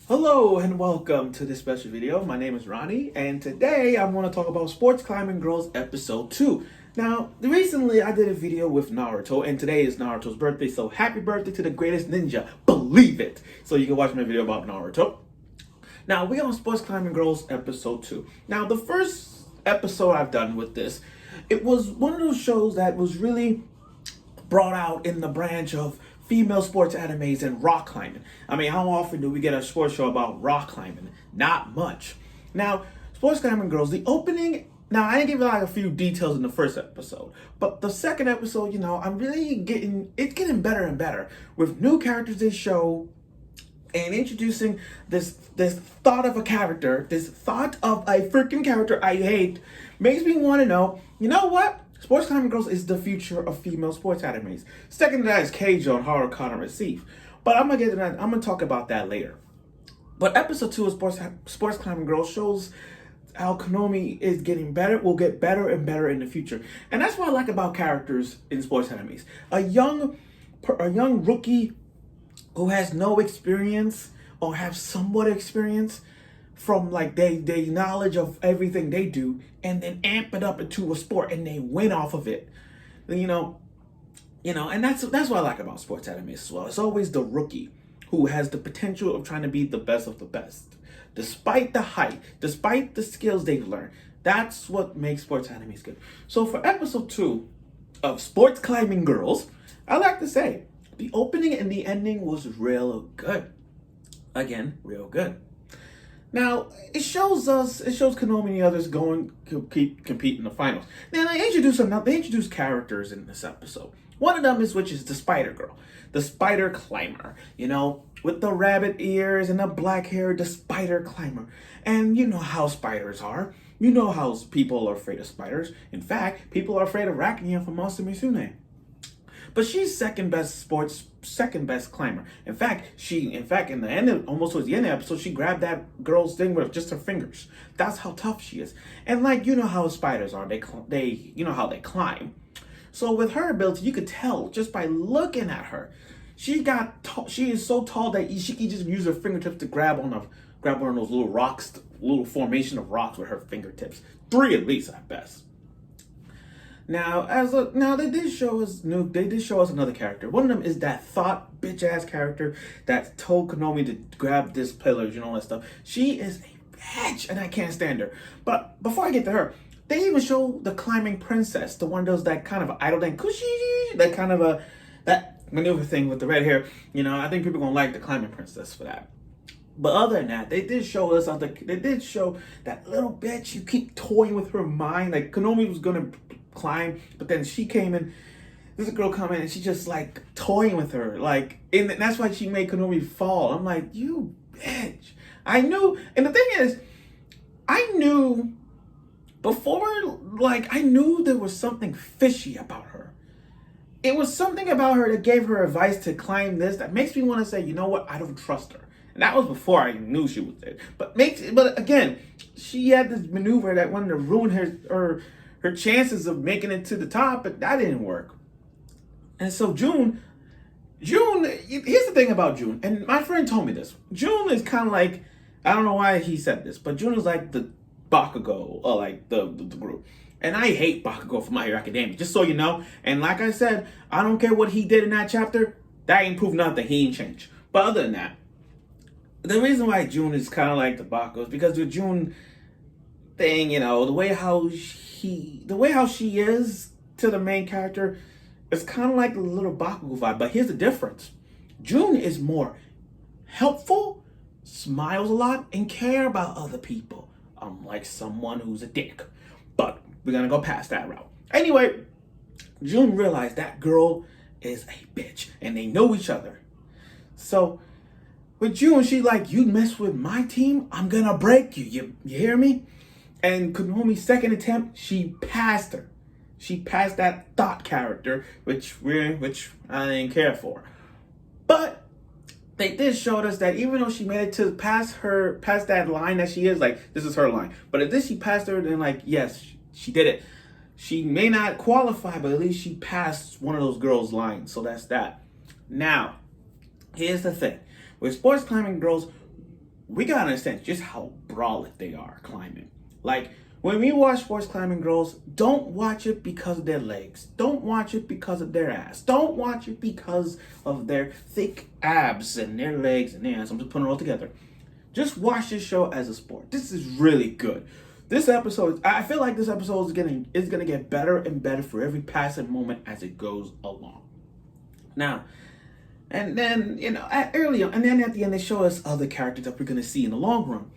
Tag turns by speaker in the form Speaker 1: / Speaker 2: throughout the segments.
Speaker 1: Hello and welcome to this special video. My name is Ronnie and today I want to talk about Sports Climbing Girls episode 2. Now, recently I did a video with Naruto and today is Naruto's birthday, so happy birthday to the greatest ninja, believe it! So you can watch my video about Naruto. Now, we're on Sports Climbing Girls episode 2. Now, the first episode I've done with this, it was one of those shows that was really brought out in the branch of female sports animes and rock climbing. I mean, how often do we get a sports show about rock climbing? Not much. Now, Sports Climbing Girls, the opening, now I didn't give like a few details in the first episode, but the second episode, I'm really getting better and better with new characters they show and introducing this thought of a character, this thought of a freaking character I hate, makes me want to know, you know what? Sports Climbing Girls is the future of female sports animes. Second to that is Keijo and Haruka Receive. But I'm gonna get to that. I'm gonna talk about that later. But episode 2 of Sports Climbing Girls shows how Konami is getting better, will get better and better in the future. And that's what I like about characters in sports animes. A young rookie who has no experience or have somewhat experience from like they knowledge of everything they do and then amp it up into a sport and they win off of it. And that's what I like about sports anime as well. It's always the rookie who has the potential of trying to be the best of the best. Despite the height, despite the skills they've learned. That's what makes sports animes good. So for episode 2 of Sports Climbing Girls, I like to say the opening and the ending was real good. Again, real good. Now, it shows Konami and the others going to compete in the finals. Now, they introduce characters in this episode. One of them is the Spider Girl, the Spider Climber, with the rabbit ears and the black hair, the Spider Climber. And you know how spiders are. You know how people are afraid of spiders. In fact, people are afraid of Arachnia from Monster Misune. But she's second best climber. In fact, in the end, almost towards the end of the episode, she grabbed that girl's thing with just her fingers. That's how tough she is. And how spiders are, they how they climb. So with her ability, you could tell just by looking at her, she is so tall that she can just use her fingertips to grab one of those little rocks, little formation of rocks with her fingertips. 3 at least at best. Now, they did show us another character. One of them is that thought bitch ass character that told Konami to grab this pillars and all that stuff. She is a bitch, and I can't stand her. But before I get to her, they even show the climbing princess, the one that kind of idle and cushy, that kind of that maneuver thing with the red hair. I think people gonna like the climbing princess for that. But other than that, they did show that little bitch. You keep toying with her mind. Like Konami was gonna climb, but then she came in. There's a girl come in and she just like toying with her, and that's why she made Konami fall. I'm like, you bitch. I knew, and the thing is, I knew before, I knew there was something fishy about her. It was something about her that gave her advice to climb this that makes me want to say, you know what, I don't trust her. And that was before I knew she was there. But again, she had this maneuver that wanted to ruin her chances of making it to the top, but that didn't work. And so June, here's the thing about June, and my friend told me this. June is kind of like, I don't know why he said this, but June is like the Bakugo, or like the group. And I hate Bakugo for My Hero Academia, just so you know. And like I said, I don't care what he did in that chapter, that ain't proof nothing, he ain't changed. But other than that, the reason why June is kind of like the Bakugo is because the June thing, the way how she is to the main character is kind of like a little Bakugo vibe. But here's the difference. June is more helpful, smiles a lot, and care about other people. Unlike someone who's a dick. But we're gonna go past that route. Anyway, June realized that girl is a bitch. And they know each other. So with June, she's like, you mess with my team, I'm gonna break you. You hear me? And Konomi's second attempt, she passed her. She passed that thought character, which I didn't care for. But they did show us that even though she made it to past that line that she is, like, this is her line. But if she passed her, then yes, she did it. She may not qualify, but at least she passed one of those girls' lines. So that's that. Now, here's the thing. With Sports Climbing Girls, we gotta understand just how brolic they are climbing. Like, when we watch sports climbing girls, don't watch it because of their legs. Don't watch it because of their ass. Don't watch it because of their thick abs and their legs and their ass. I'm just putting it all together. Just watch this show as a sport. This is really good. This episode, I feel like this episode is gonna get better and better for every passing moment as it goes along. Now, and then, early on, and then at the end, they show us other characters that we're going to see in the long run.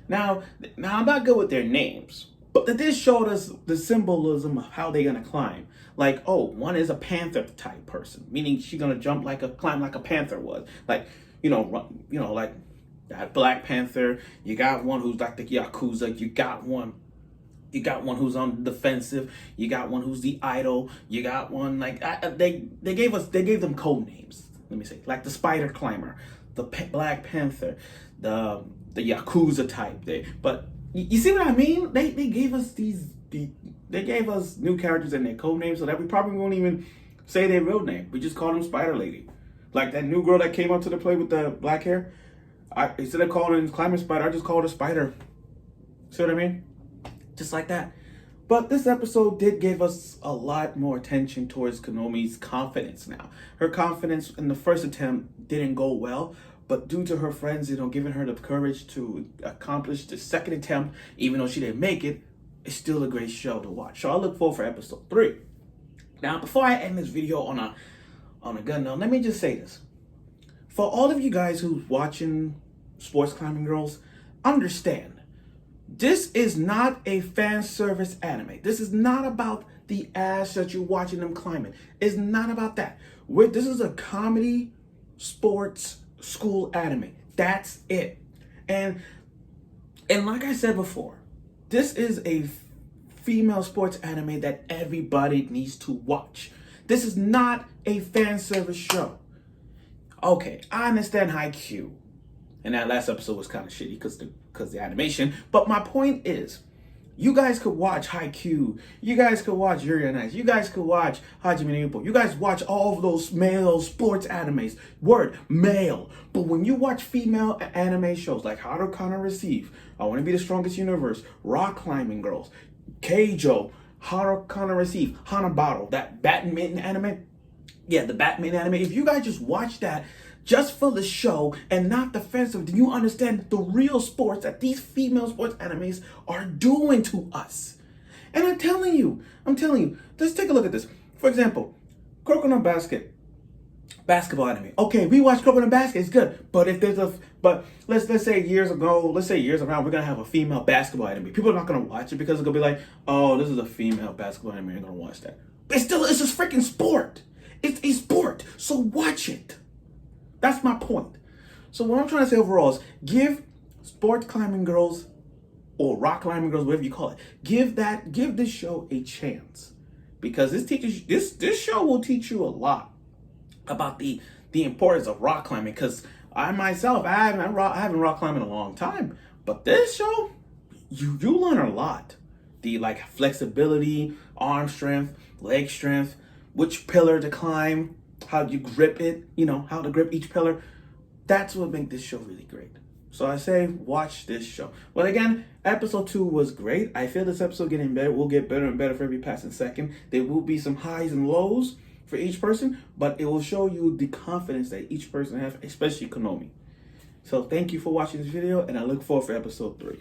Speaker 1: Now I'm not good with their names, but this showed us the symbolism of how they're going to climb. Like, oh, one is a panther type person, meaning she's going to climb like a panther was. Like, like that Black Panther. You got one who's like the Yakuza. You got one who's on the defensive. You got one who's the idol. You got one like they gave them code names. Let me say, like the Spider Climber, the Black Panther, the Yakuza type. But you see what I mean? They gave us they gave us new characters and their code names so that we probably won't even say their real name. We just call them Spider Lady. Like that new girl that came up to the play with the black hair. Instead of calling her Climbing Spider, I just called her Spider. See what I mean? Just like that. But this episode did give us a lot more attention towards Konomi's confidence now. Her confidence in the first attempt didn't go well, but due to her friends, giving her the courage to accomplish the second attempt, even though she didn't make it, it's still a great show to watch. So I look forward for episode 3. Now, before I end this video on a good note, let me just say this. For all of you guys who's watching sports climbing girls, understand. This is not a fan service anime. This is not about the ass that you're watching them climbing. It's not about that. This is a comedy sports school anime. That's it. And like I said before, this is a female sports anime that everybody needs to watch. This is not a fan service show. Okay, I understand Haikyuu. And that last episode was kind of shitty because the animation. But my point is, you guys could watch Haikyuu. You guys could watch Yuri on Ice. You guys could watch Hajime no Ippo. You guys watch all of those male sports animes. Word, male. But when you watch female anime shows like How to Counter Receive, I Want to Be the Strongest Universe, Rock Climbing Girls, Keijo, How to Counter Receive, Hanabaro, that badminton anime. Yeah, the badminton anime. If you guys just watch that, just for the show and not defensive, then you understand the real sports that these female sports animes are doing to us. And I'm telling you, let's take a look at this. For example, Kuroko no basketball anime. Okay, we watch Kuroko no Basket, it's good. But let's say years around, we're gonna have a female basketball anime. People are not gonna watch it because it's gonna be like, oh, this is a female basketball anime, you're gonna watch that. But it's a freaking sport. It's a sport, so watch it. That's my point. So what I'm trying to say overall is give sports climbing girls or rock climbing girls, whatever you call it, give this show a chance. Because this show will teach you a lot about the importance of rock climbing. Because I myself, I haven't rock climbed in a long time. But this show, you learn a lot. The flexibility, arm strength, leg strength, which pillar to climb, how you grip it, how to grip each pillar. That's what makes this show really great. So I say watch this show. But again, episode 2 was great. I feel this episode getting better. Will get better and better for every passing second. There will be some highs and lows for each person, but it will show you the confidence that each person has, especially Konomi. So thank you for watching this video, and I look forward for episode 3.